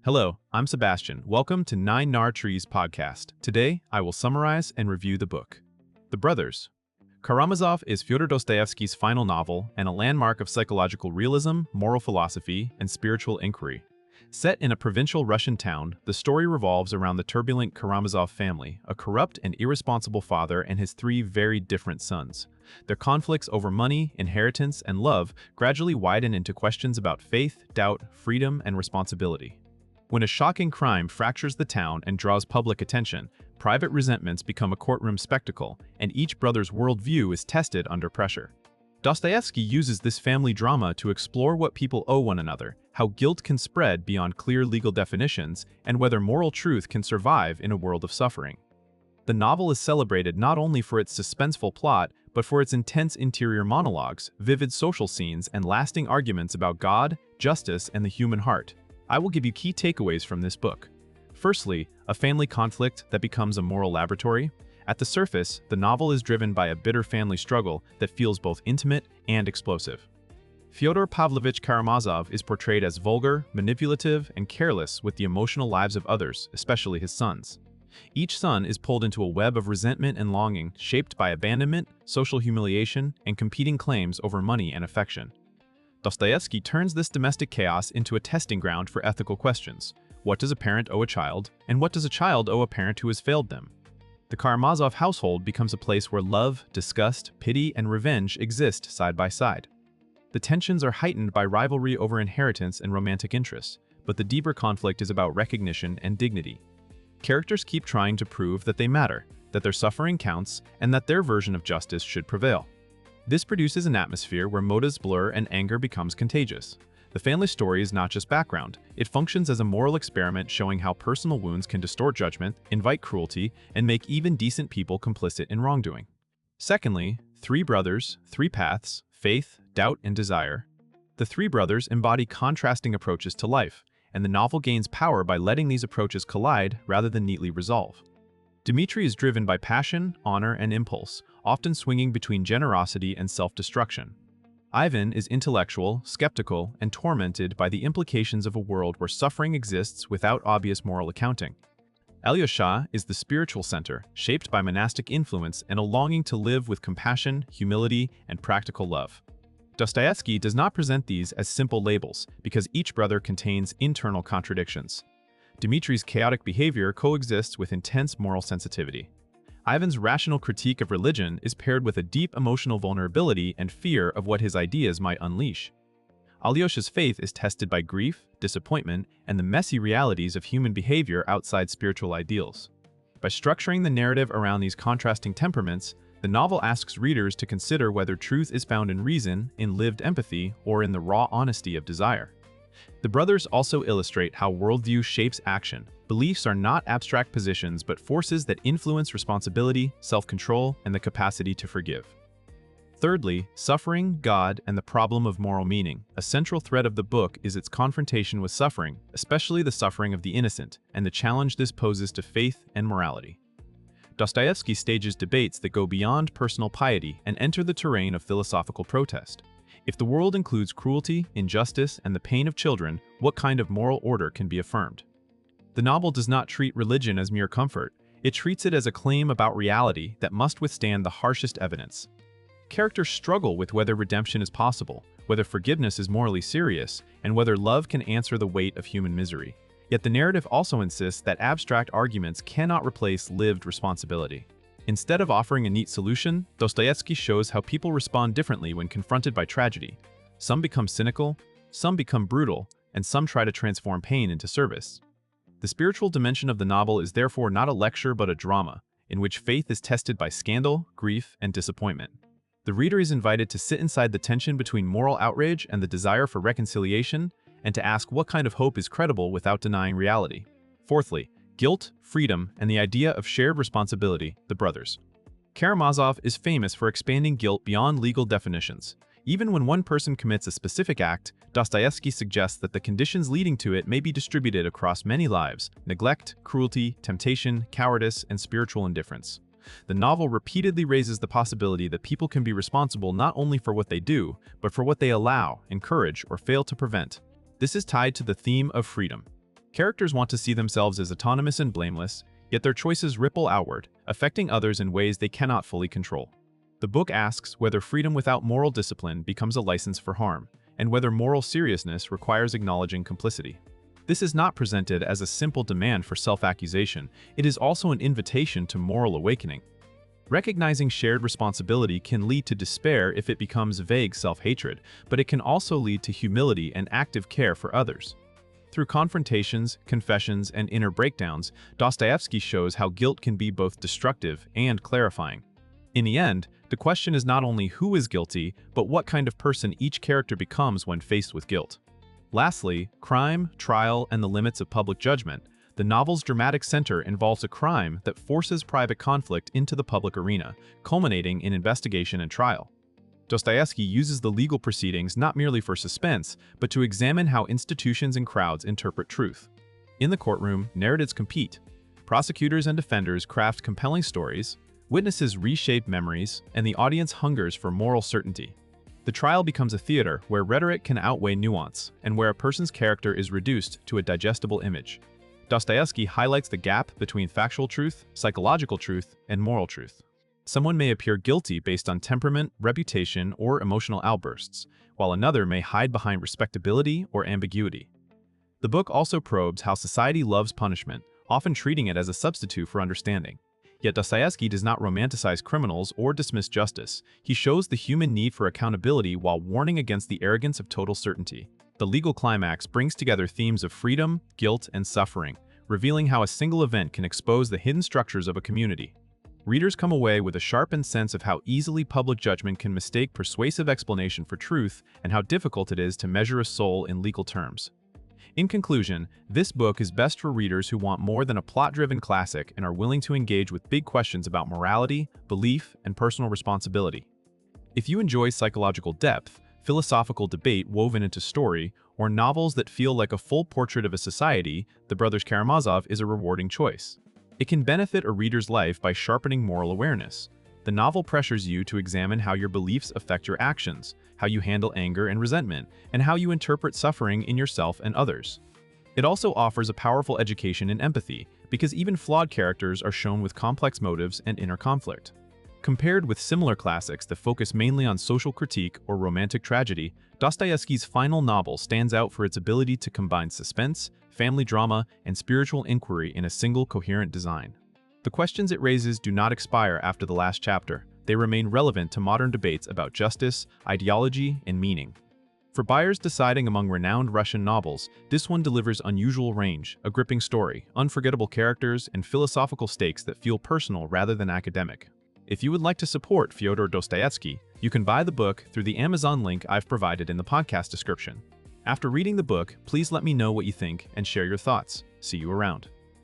Hello, I'm Sebastian. Welcome to Nine Nar Trees podcast. Today, I will summarize and review the book. The Brothers. Karamazov is Fyodor Dostoevsky's final novel and a landmark of psychological realism, moral philosophy, and spiritual inquiry. Set in a provincial Russian town, the story revolves around the turbulent Karamazov family, a corrupt and irresponsible father and his three very different sons. Their conflicts over money, inheritance, and love gradually widen into questions about faith, doubt, freedom, and responsibility. When a shocking crime fractures the town and draws public attention, private resentments become a courtroom spectacle, and each brother's worldview is tested under pressure. Dostoevsky uses this family drama to explore what people owe one another, how guilt can spread beyond clear legal definitions, and whether moral truth can survive in a world of suffering. The novel is celebrated not only for its suspenseful plot, but for its intense interior monologues, vivid social scenes, and lasting arguments about God, justice, and the human heart. I will give you key takeaways from this book. Firstly, a family conflict that becomes a moral laboratory. At the surface, the novel is driven by a bitter family struggle that feels both intimate and explosive. Fyodor Pavlovich Karamazov is portrayed as vulgar, manipulative, and careless with the emotional lives of others, especially his sons. Each son is pulled into a web of resentment and longing shaped by abandonment, social humiliation, and competing claims over money and affection. Dostoevsky turns this domestic chaos into a testing ground for ethical questions. What does a parent owe a child, and what does a child owe a parent who has failed them? The Karamazov household becomes a place where love, disgust, pity, and revenge exist side by side. The tensions are heightened by rivalry over inheritance and romantic interests, but the deeper conflict is about recognition and dignity. Characters keep trying to prove that they matter, that their suffering counts, and that their version of justice should prevail. This produces an atmosphere where motives blur and anger becomes contagious. The family story is not just background, it functions as a moral experiment showing how personal wounds can distort judgment, invite cruelty, and make even decent people complicit in wrongdoing. Secondly, three brothers, three paths, faith, doubt, and desire. The three brothers embody contrasting approaches to life, and the novel gains power by letting these approaches collide rather than neatly resolve. Dmitri is driven by passion, honor, and impulse, often swinging between generosity and self-destruction. Ivan is intellectual, skeptical, and tormented by the implications of a world where suffering exists without obvious moral accounting. Alyosha is the spiritual center, shaped by monastic influence and a longing to live with compassion, humility, and practical love. Dostoevsky does not present these as simple labels, because each brother contains internal contradictions. Dmitri's chaotic behavior coexists with intense moral sensitivity. Ivan's rational critique of religion is paired with a deep emotional vulnerability and fear of what his ideas might unleash. Alyosha's faith is tested by grief, disappointment, and the messy realities of human behavior outside spiritual ideals. By structuring the narrative around these contrasting temperaments, the novel asks readers to consider whether truth is found in reason, in lived empathy, or in the raw honesty of desire. The brothers also illustrate how worldview shapes action. Beliefs are not abstract positions but forces that influence responsibility, self-control, and the capacity to forgive. Thirdly, suffering, God, and the problem of moral meaning. A central thread of the book is its confrontation with suffering, especially the suffering of the innocent, and the challenge this poses to faith and morality. Dostoevsky stages debates that go beyond personal piety and enter the terrain of philosophical protest. If the world includes cruelty, injustice, and the pain of children, what kind of moral order can be affirmed? The novel does not treat religion as mere comfort. It treats it as a claim about reality that must withstand the harshest evidence. Characters struggle with whether redemption is possible, whether forgiveness is morally serious, and whether love can answer the weight of human misery. Yet the narrative also insists that abstract arguments cannot replace lived responsibility. Instead of offering a neat solution, Dostoevsky shows how people respond differently when confronted by tragedy. Some become cynical, some become brutal, and some try to transform pain into service. The spiritual dimension of the novel is therefore not a lecture but a drama, in which faith is tested by scandal, grief, and disappointment. The reader is invited to sit inside the tension between moral outrage and the desire for reconciliation, and to ask what kind of hope is credible without denying reality. Fourthly, guilt, freedom, and the idea of shared responsibility, the brothers. Karamazov is famous for expanding guilt beyond legal definitions. Even when one person commits a specific act, Dostoevsky suggests that the conditions leading to it may be distributed across many lives: neglect, cruelty, temptation, cowardice, and spiritual indifference. The novel repeatedly raises the possibility that people can be responsible not only for what they do, but for what they allow, encourage, or fail to prevent. This is tied to the theme of freedom. Characters want to see themselves as autonomous and blameless, yet their choices ripple outward, affecting others in ways they cannot fully control. The book asks whether freedom without moral discipline becomes a license for harm, and whether moral seriousness requires acknowledging complicity. This is not presented as a simple demand for self-accusation, it is also an invitation to moral awakening. Recognizing shared responsibility can lead to despair if it becomes vague self-hatred, but it can also lead to humility and active care for others. Through confrontations, confessions, and inner breakdowns, Dostoevsky shows how guilt can be both destructive and clarifying. In the end, the question is not only who is guilty, but what kind of person each character becomes when faced with guilt. Lastly, crime, trial, and the limits of public judgment. The novel's dramatic center involves a crime that forces private conflict into the public arena, culminating in investigation and trial. Dostoevsky uses the legal proceedings not merely for suspense, but to examine how institutions and crowds interpret truth. In the courtroom, narratives compete. Prosecutors and defenders craft compelling stories, witnesses reshape memories, and the audience hungers for moral certainty. The trial becomes a theater where rhetoric can outweigh nuance, and where a person's character is reduced to a digestible image. Dostoevsky highlights the gap between factual truth, psychological truth, and moral truth. Someone may appear guilty based on temperament, reputation, or emotional outbursts, while another may hide behind respectability or ambiguity. The book also probes how society loves punishment, often treating it as a substitute for understanding. Yet Dostoevsky does not romanticize criminals or dismiss justice. He shows the human need for accountability while warning against the arrogance of total certainty. The legal climax brings together themes of freedom, guilt, and suffering, revealing how a single event can expose the hidden structures of a community. Readers come away with a sharpened sense of how easily public judgment can mistake persuasive explanation for truth and how difficult it is to measure a soul in legal terms. In conclusion, this book is best for readers who want more than a plot-driven classic and are willing to engage with big questions about morality, belief, and personal responsibility. If you enjoy psychological depth, philosophical debate woven into story, or novels that feel like a full portrait of a society, The Brothers Karamazov is a rewarding choice. It can benefit a reader's life by sharpening moral awareness. The novel pressures you to examine how your beliefs affect your actions, how you handle anger and resentment, and how you interpret suffering in yourself and others. It also offers a powerful education in empathy, because even flawed characters are shown with complex motives and inner conflict. Compared with similar classics that focus mainly on social critique or romantic tragedy, Dostoevsky's final novel stands out for its ability to combine suspense, family drama, and spiritual inquiry in a single coherent design. The questions it raises do not expire after the last chapter. They remain relevant to modern debates about justice, ideology, and meaning. For buyers deciding among renowned Russian novels, this one delivers unusual range, a gripping story, unforgettable characters, and philosophical stakes that feel personal rather than academic. If you would like to support Fyodor Dostoevsky, you can buy the book through the Amazon link I've provided in the podcast description. After reading the book, please let me know what you think and share your thoughts. See you around.